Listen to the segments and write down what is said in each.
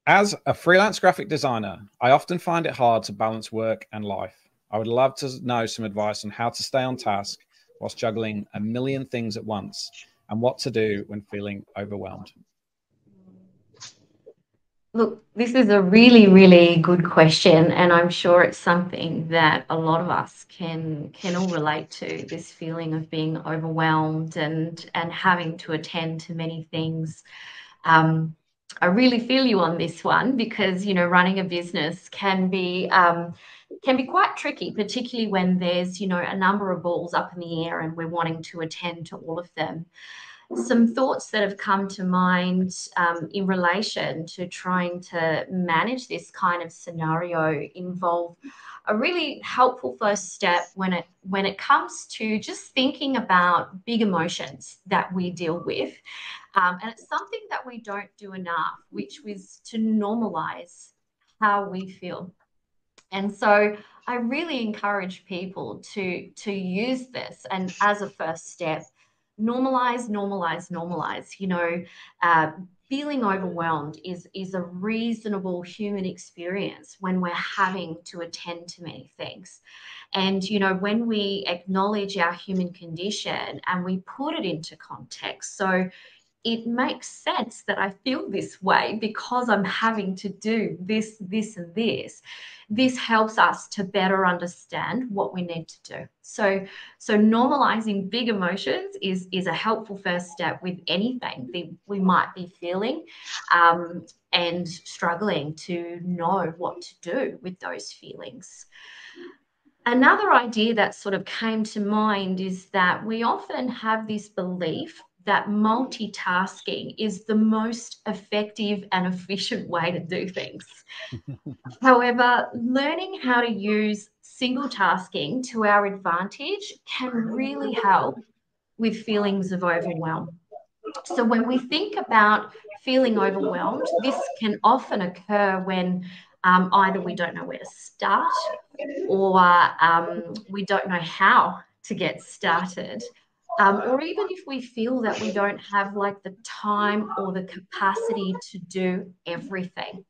As a freelance graphic designer, I often find it hard to balance work and life. I would love to know some advice on how to stay on task whilst juggling a million things at once and what to do when feeling overwhelmed. Look, this is a really, really good question, and I'm sure it's something that a lot of us can all relate to, this feeling of being overwhelmed and having to attend to many things. Um, I really feel you on this one because, running a business can be quite tricky, particularly when there's, a number of balls up in the air and we're wanting to attend to all of them. Some thoughts that have come to mind in relation to trying to manage this kind of scenario involve a really helpful first step when it comes to just thinking about big emotions that we deal with. And it's something that we don't do enough, which was to normalize how we feel. And so I really encourage people to use this and as a first step, normalize, normalize, normalize. Uh, Feeling overwhelmed is a reasonable human experience when we're having to attend to many things. And when we acknowledge our human condition and we put it into context, so it makes sense that I feel this way because I'm having to do this, this, and this. This helps us to better understand what we need to do. So normalizing big emotions is a helpful first step with anything that we might be feeling, and struggling to know what to do with those feelings. Another idea that sort of came to mind is that we often have this belief that multitasking is the most effective and efficient way to do things. However, learning how to use single tasking to our advantage can really help with feelings of overwhelm. So, when we think about feeling overwhelmed, this can often occur when either we don't know where to start or we don't know how to get started. Or even if we feel that we don't have like the time or the capacity to do everything.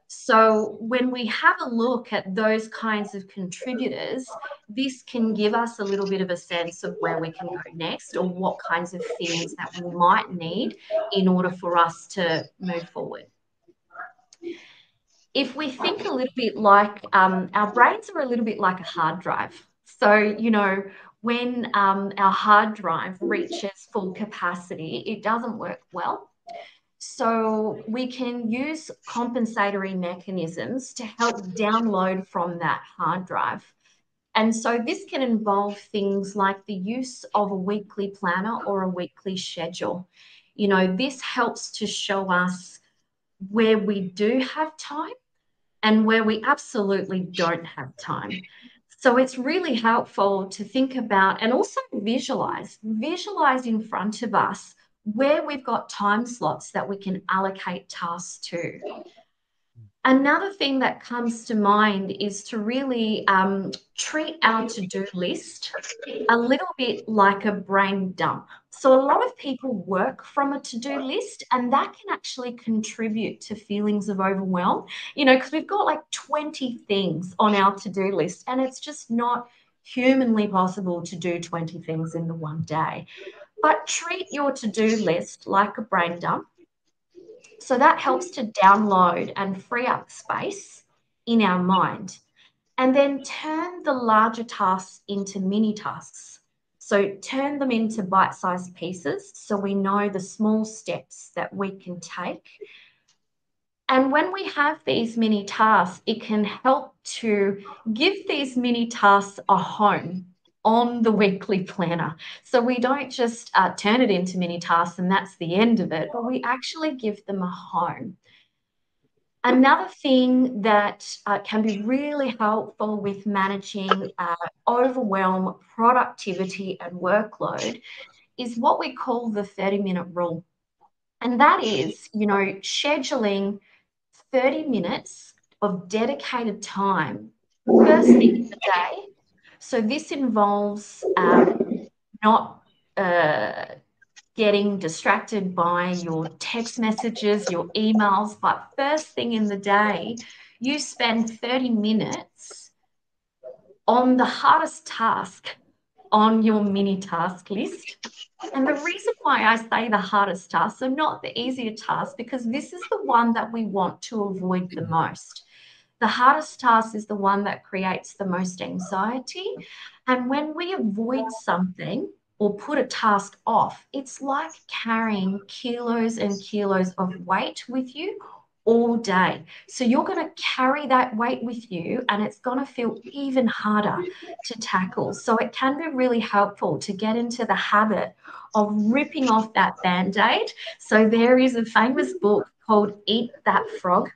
So, when we have a look at those kinds of contributors, this can give us a little bit of a sense of where we can go next or what kinds of things that we might need in order for us to move forward. If we think a little bit like our brains are a little bit like a hard drive. So, when our hard drive reaches full capacity, it doesn't work well. So we can use compensatory mechanisms to help download from that hard drive. And so this can involve things like the use of a weekly planner or a weekly schedule. This helps to show us where we do have time and where we absolutely don't have time. So it's really helpful to think about and also visualize in front of us where we've got time slots that we can allocate tasks to. Another thing that comes to mind is to really treat our to-do list a little bit like a brain dump. So a lot of people work from a to-do list, and that can actually contribute to feelings of overwhelm, because we've got like 20 things on our to-do list, and it's just not humanly possible to do 20 things in the one day. But treat your to-do list like a brain dump. So that helps to download and free up space in our mind. And then turn the larger tasks into mini tasks. So turn them into bite-sized pieces so we know the small steps that we can take. And when we have these mini tasks, it can help to give these mini tasks a home on the weekly planner. So we don't just turn it into mini tasks and that's the end of it, but we actually give them a home. Another thing that can be really helpful with managing overwhelm, productivity, and workload is what we call the 30-minute rule. And that is, scheduling 30 minutes of dedicated time first thing in the day. So this involves not getting distracted by your text messages, your emails, but first thing in the day, you spend 30 minutes on the hardest task on your mini task list. And the reason why I say the hardest task, so not the easier task, because this is the one that we want to avoid the most. The hardest task is the one that creates the most anxiety. And when we avoid something or put a task off, it's like carrying kilos and kilos of weight with you all day. So you're going to carry that weight with you, and it's going to feel even harder to tackle. So it can be really helpful to get into the habit of ripping off that band-aid. So there is a famous book called Eat That Frog.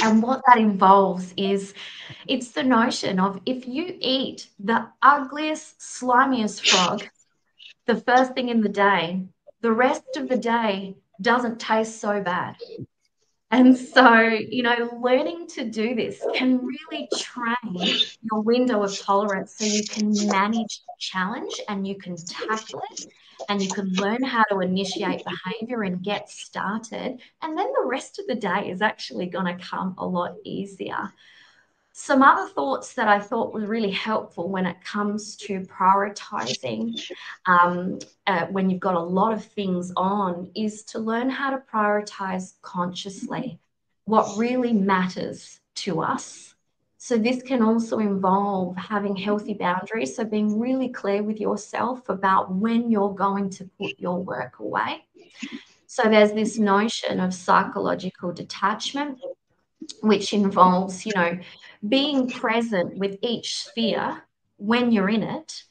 And what that involves is it's the notion of if you eat the ugliest, slimiest frog the first thing in the day, the rest of the day doesn't taste so bad. And so, learning to do this can really train your window of tolerance so you can manage the challenge and you can tackle it and you can learn how to initiate behavior and get started. And then the rest of the day is actually going to come a lot easier. Some other thoughts that I thought were really helpful when it comes to prioritizing when you've got a lot of things on is to learn how to prioritize consciously what really matters to us. So this can also involve having healthy boundaries, so being really clear with yourself about when you're going to put your work away. So there's this notion of psychological detachment, which involves, being present with each sphere when you're in it,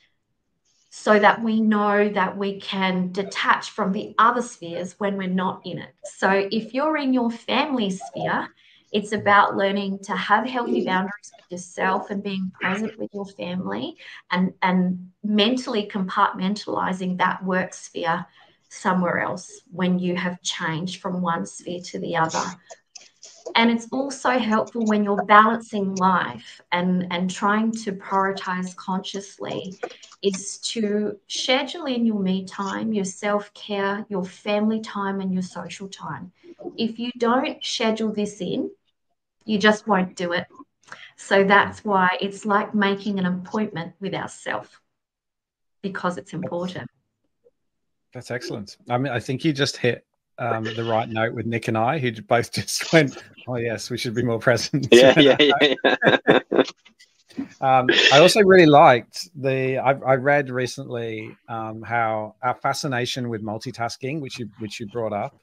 so that we know that we can detach from the other spheres when we're not in it. So if you're in your family sphere, it's about learning to have healthy boundaries with yourself and being present with your family and mentally compartmentalizing that work sphere somewhere else when you have changed from one sphere to the other. And it's also helpful when you're balancing life and trying to prioritize consciously is to schedule in your me time, your self-care, your family time, and your social time. If you don't schedule this in, you just won't do it. So that's why it's like making an appointment with ourselves, because it's important. That's excellent. I mean, I think you just hit the right note with Nick and I, who both just went, "Oh yes, we should be more present." Yeah. I also really liked I read recently how our fascination with multitasking, which you brought up,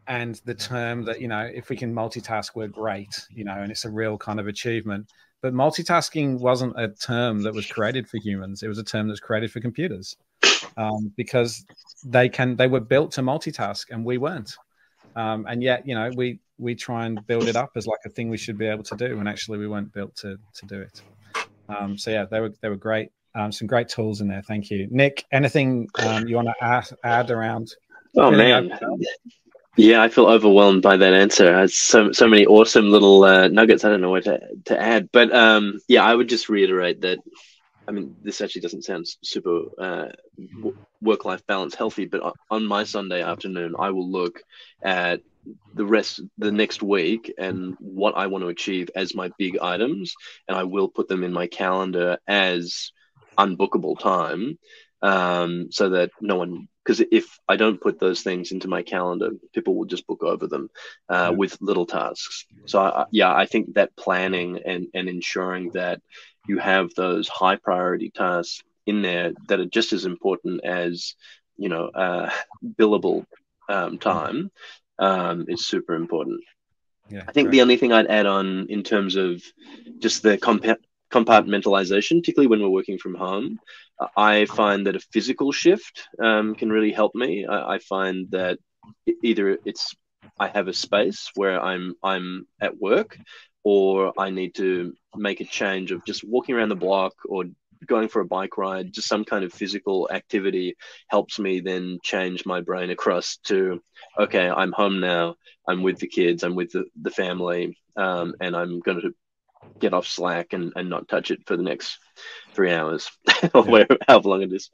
and the term that if we can multitask, we're great, and it's a real kind of achievement. But multitasking wasn't a term that was created for humans; it was a term that's created for computers. Because they were built to multitask and we weren't, and yet we try and build it up as like a thing we should be able to do, and actually we weren't built to do it. So yeah, they were great. Some great tools in there. Thank you, Nick. Anything you want to add around? Oh man, yeah, I feel overwhelmed by that answer. It's so many awesome little nuggets. I don't know what to add, but yeah, I would just reiterate that. I mean, this actually doesn't sound super work-life balance healthy, but on my Sunday afternoon, I will look at the next week and what I want to achieve as my big items, and I will put them in my calendar as unbookable time, so that no one, because if I don't put those things into my calendar, people will just book over them with little tasks. So I think that planning and ensuring that you have those high priority tasks in there that are just as important as billable time is super important. Yeah, I think the only thing I'd add on in terms of just the compartmentalization, particularly when we're working from home, I find that a physical shift can really help me. I find that either I have a space where I'm at work, or I need to make a change of just walking around the block or going for a bike ride. Just some kind of physical activity helps me then change my brain across to, okay, I'm home now, I'm with the kids, I'm with the family, and I'm going to get off Slack and not touch it for the next 3 hours or however long it is.